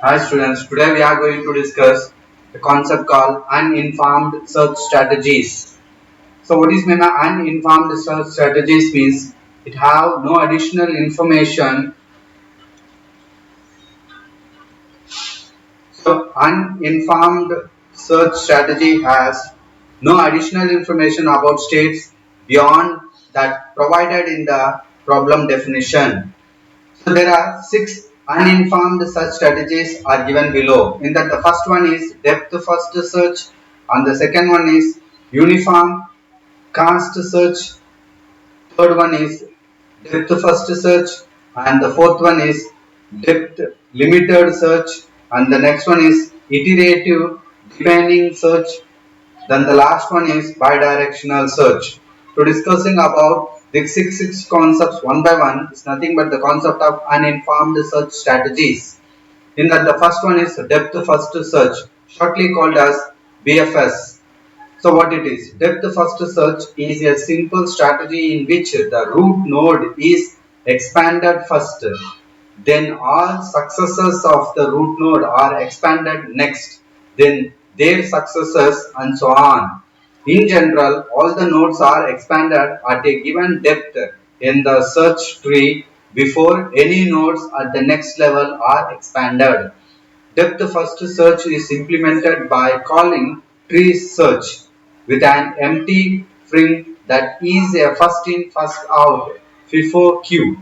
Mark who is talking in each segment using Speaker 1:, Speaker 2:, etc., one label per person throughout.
Speaker 1: Hi students, today we are going to discuss the concept called uninformed search strategies. So what is meant by uninformed search strategies means it have no additional information. So uninformed search strategy has no additional information about states beyond that provided in the problem definition. So there are six uninformed search strategies are given below. In that the first one is depth first search and the second one is uniform cast search. Third one is depth first search and the fourth one is depth limited search and the next one is iterative defining search, then the last one is bidirectional search. So discussing about the six concepts one by one is nothing but the concept of uninformed search strategies. In that the first one is depth first search, shortly called as BFS. So what it is? Depth first search is a simple strategy in which the root node is expanded first. Then all successors of the root node are expanded next. Then their successors and so on. In general, all the nodes are expanded at a given depth in the search tree before any nodes at the next level are expanded. Depth first search is implemented by calling tree search with an empty string that is a first in first out FIFO queue,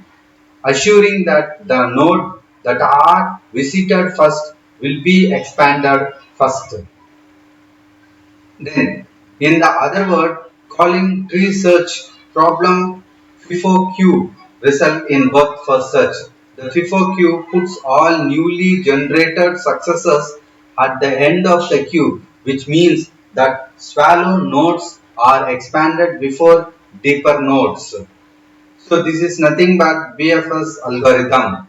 Speaker 1: assuring that the node that are visited first will be expanded first. Then, in the other word, calling tree search problem FIFO queue result in birth first search. The FIFO queue puts all newly generated successes at the end of the queue, which means that swallow nodes are expanded before deeper nodes. So this is nothing but BFS algorithm.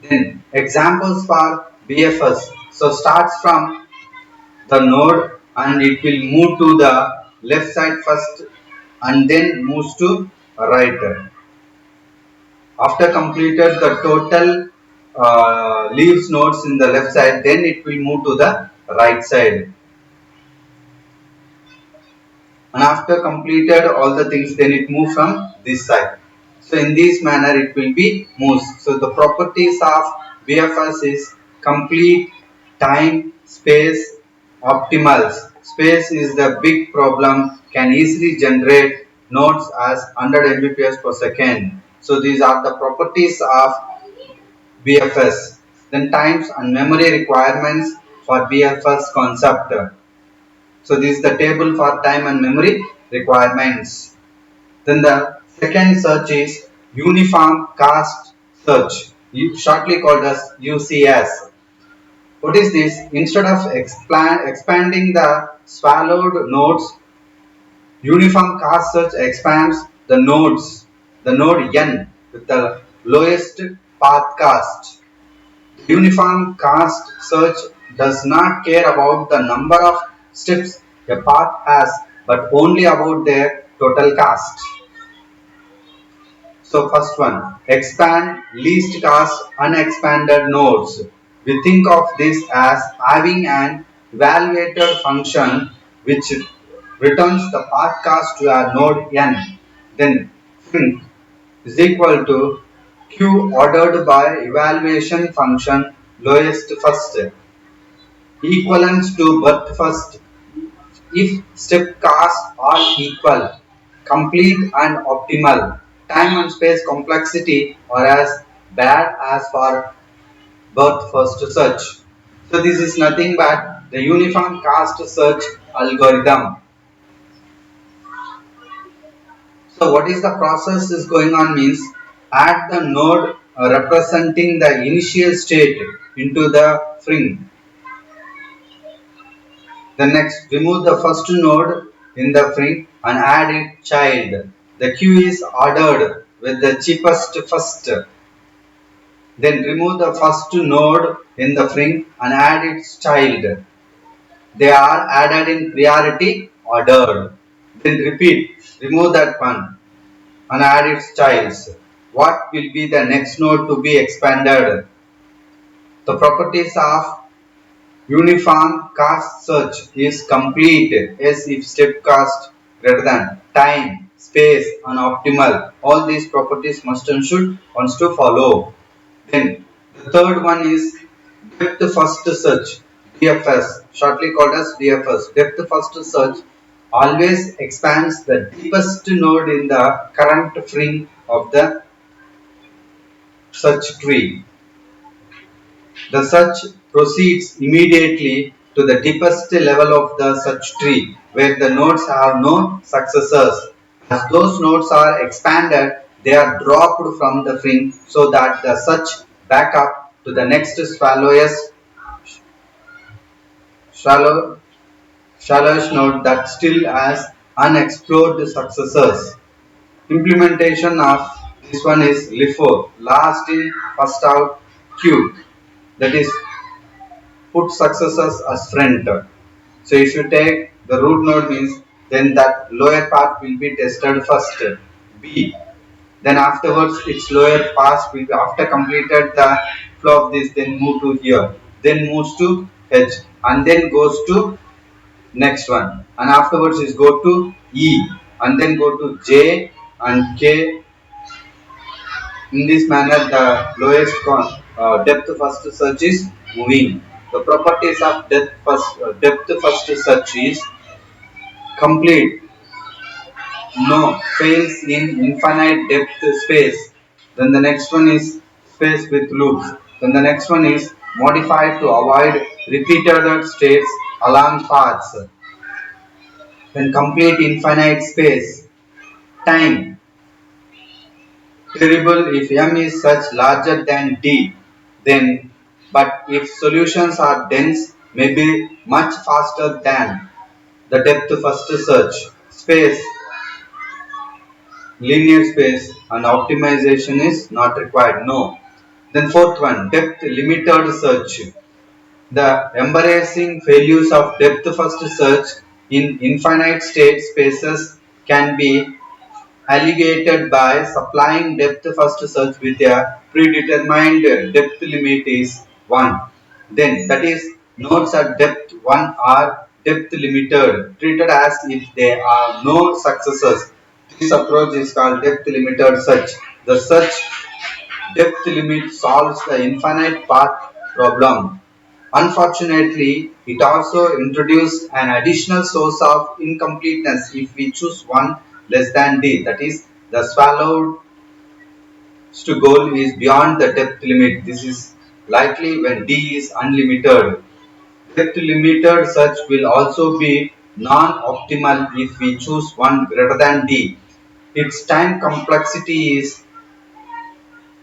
Speaker 1: Then examples for BFS. So starts from the node and it will move to the left side first and then moves to right. After completed the total leaves nodes in the left side, then it will move to the right side. And after completed all the things, then it moves from this side. So in this manner it will be moves. So the properties of BFS is complete, time, space, optimals. Space is the big problem, can easily generate nodes as 100 Mbps per second. So these are the properties of BFS. Then times and memory requirements for BFS concept. So this is the table for time and memory requirements. Then the second search is Uniform Cast Search, shortly called as UCS. What is this? Instead of expanding the swallowed nodes, Uniform Cast Search expands the nodes, the node n with the lowest path cast. Uniform Cast Search does not care about the number of steps a path has, but only about their total cast. So first one, expand least cost unexpanded nodes. We think of this as having an evaluator function which returns the path cost to a node n. Then think is equal to q ordered by evaluation function lowest first, equivalent to birth first if step costs are equal, complete and optimal, time and space complexity are as bad as for birth first search. So this is nothing but the uniform cast search algorithm. So what is the process is going on means add the node representing the initial state into the string. Then next, remove the first node in the string and add its child. The queue is ordered with the cheapest first. Then remove the first node in the string and add its child. They are added in priority order. Then repeat, remove that one and add its childs. What will be the next node to be expanded? The properties of uniform cost search is complete as if step cost greater than time, space, and optimal. All these properties must and should wants to follow. Then the third one is depth first search, DFS, shortly called as DFS. Depth first search always expands the deepest node in the current frame of the search tree. The search proceeds immediately to the deepest level of the search tree where the nodes have no successors. As those nodes are expanded, they are dropped from the frame so that the search back up to the next shallow, shallowest node that still has unexplored successors. Implementation of this one is LIFO, last in first out queue, that is put successors as friend. So if you take the root node means then that lower part will be tested first, B. Then afterwards its lower pass will be after completed the flow of this, then move to here, then moves to H, and then goes to next one, and afterwards is go to E, and then go to J and K. In this manner the lowest depth first search is moving. The properties of depth first search is complete, no, fails in infinite depth space. Then the next one is space with loops. Then the next one is modified to avoid repeated states along paths. Then complete infinite space. Time terrible if m is such larger than d. Then, but if solutions are dense, maybe much faster than the depth first search. Space, linear space, and optimization is not required. No. Then fourth one, depth limited search. The embarrassing failures of depth first search in infinite state spaces can be alleviated by supplying depth first search with a predetermined depth limit is 1. Then that is nodes at depth 1 are depth limited, treated as if there are no successors. This approach is called depth limited search. The search depth limit solves the infinite path problem. Unfortunately, it also introduced an additional source of incompleteness if we choose one less than d, that is, the swallowed to goal is beyond the depth limit. This is likely when d is unlimited. Depth limited search will also be non-optimal if we choose one greater than d. Its time complexity is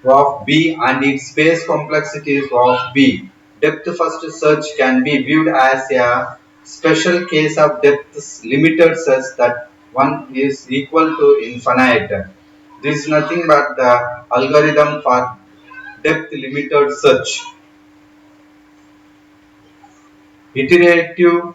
Speaker 1: of B and its space complexity is of B. Depth first search can be viewed as a special case of depth limited such that one is equal to infinite. This is nothing but the algorithm for depth limited search. Iterative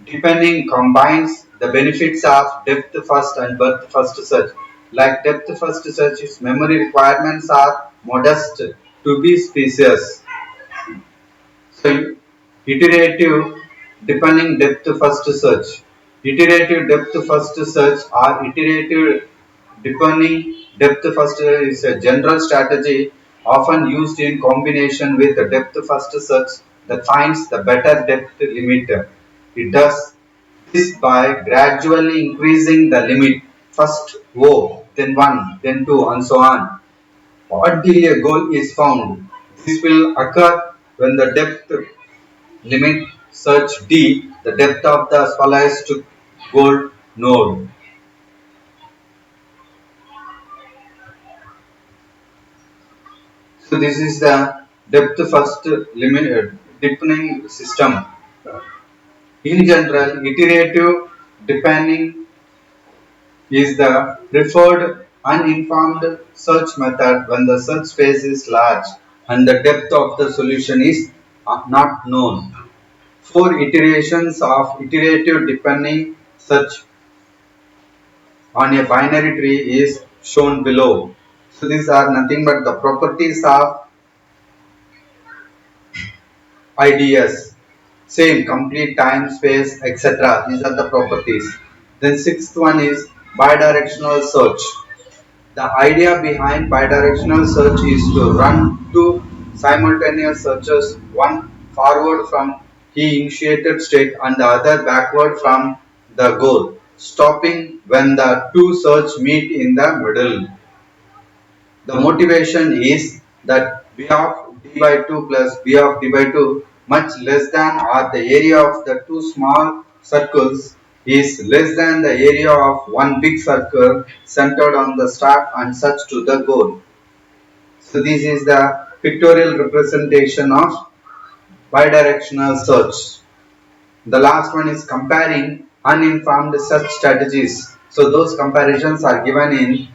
Speaker 1: deepening combines the benefits of depth first and breadth first search. Like depth first search, memory requirements are modest to be species. So, iterative deepening depth first search. Iterative depth first search or iterative deepening depth first is a general strategy often used in combination with the depth first search that finds the better depth limit. It does this by gradually increasing the limit, first O, then 1, then 2, and so on, until a goal is found. This will occur when the depth limit search D, the depth of the smallest goal node. So this is the depth first limit deepening system. In general, iterative deepening is the preferred uninformed search method when the search space is large and the depth of the solution is not known. 4 iterations of iterative deepening search on a binary tree is shown below. So these are nothing but the properties of IDS. Same, complete time, space, etc. These are the properties. Then sixth one is bidirectional search. The idea behind bidirectional search is to run two simultaneous searches, one forward from key initiated state and the other backward from the goal, stopping when the two search meet in the middle. The motivation is that b of d by 2 plus b of d by 2 much less than, or the area of the two small circles is less than the area of one big circle centered on the start and such to the goal. So this is the pictorial representation of bidirectional search. The last one is comparing uninformed search strategies. So those comparisons are given in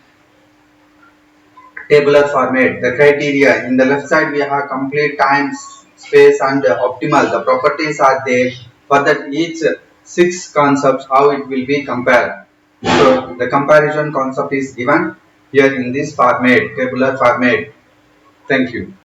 Speaker 1: tabular format. The criteria in the left side we have complete, time, space and optimal. The properties are there for that each six concepts how it will be compared. So the comparison concept is given here in this format, tabular format. Thank you.